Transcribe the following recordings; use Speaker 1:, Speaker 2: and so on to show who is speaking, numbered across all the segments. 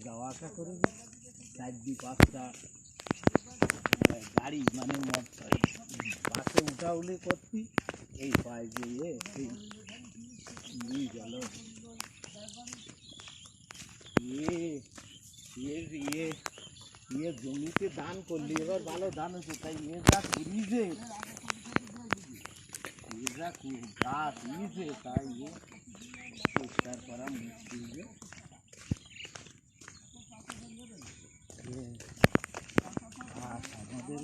Speaker 1: যাওয়া আসা করে 4-5টা গাড়ি মানে বাসে উঠাউলি করতি এই পায়ে যে নিয়ে গেল জমিতে দান করলি এবার ভালো দান হচ্ছে তাই যা করিছে গাছ নিয়েছে তাই পরিষ্কার করা মুশকিল যে আমাদের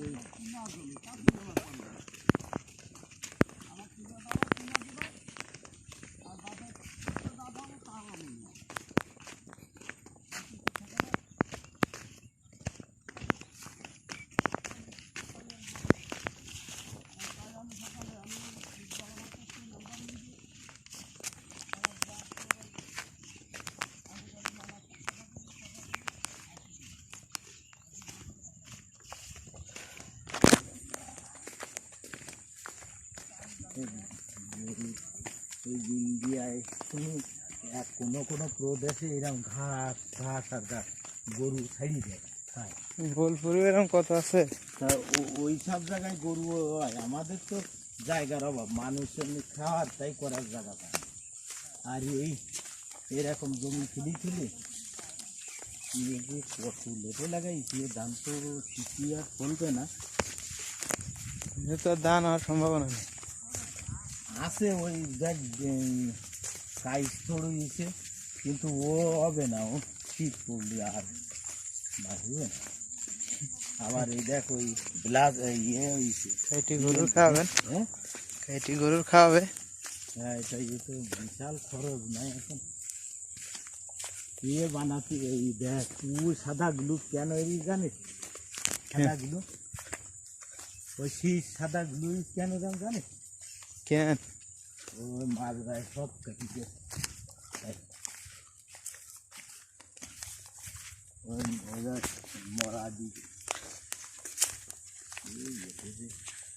Speaker 1: ইন্ডিয়ায় কোনো কোনো প্রদেশে এরকম ঘাস ঘাস আর ঘাস গরু ছাড়ি দেয় খায়।
Speaker 2: বোলপুরে এরকম কত আছে,
Speaker 1: তা ওই সব জায়গায় গরু হয়। আমাদের তো জায়গার অভাব, মানুষ এমনি খাওয়ার তাই করার জায়গা পায়। আর এরকম জমি খুলি কত লেটে লাগাইছি, ধান তো শিখি আর ফলবে না,
Speaker 2: তো ধান হওয়ার সম্ভাবনা নেই।
Speaker 1: আছে ওই দেখ সাইজ ছড়িয়েছে কিন্তু ও হবে না, ও শীত পড়লে আর বাঁচবে না। আবার এই দেখ ওই ব্লাস হয়েছে
Speaker 2: কাইটি গরুর খাওয়াবেন,
Speaker 1: হ্যাঁ
Speaker 2: কাইটি গরুর খাওয়াবে।
Speaker 1: হ্যাঁ এটা তো বিশাল খরচ নাই এখন বানাতে। এই দেখ ওই সাদাগুলো কেন জানিস, সাদাগুলো ওই সাদাগুলো কেন জানিস?
Speaker 2: কেন?
Speaker 1: ওই মাছ গায়ে সব কেটে ওই মরা দিকে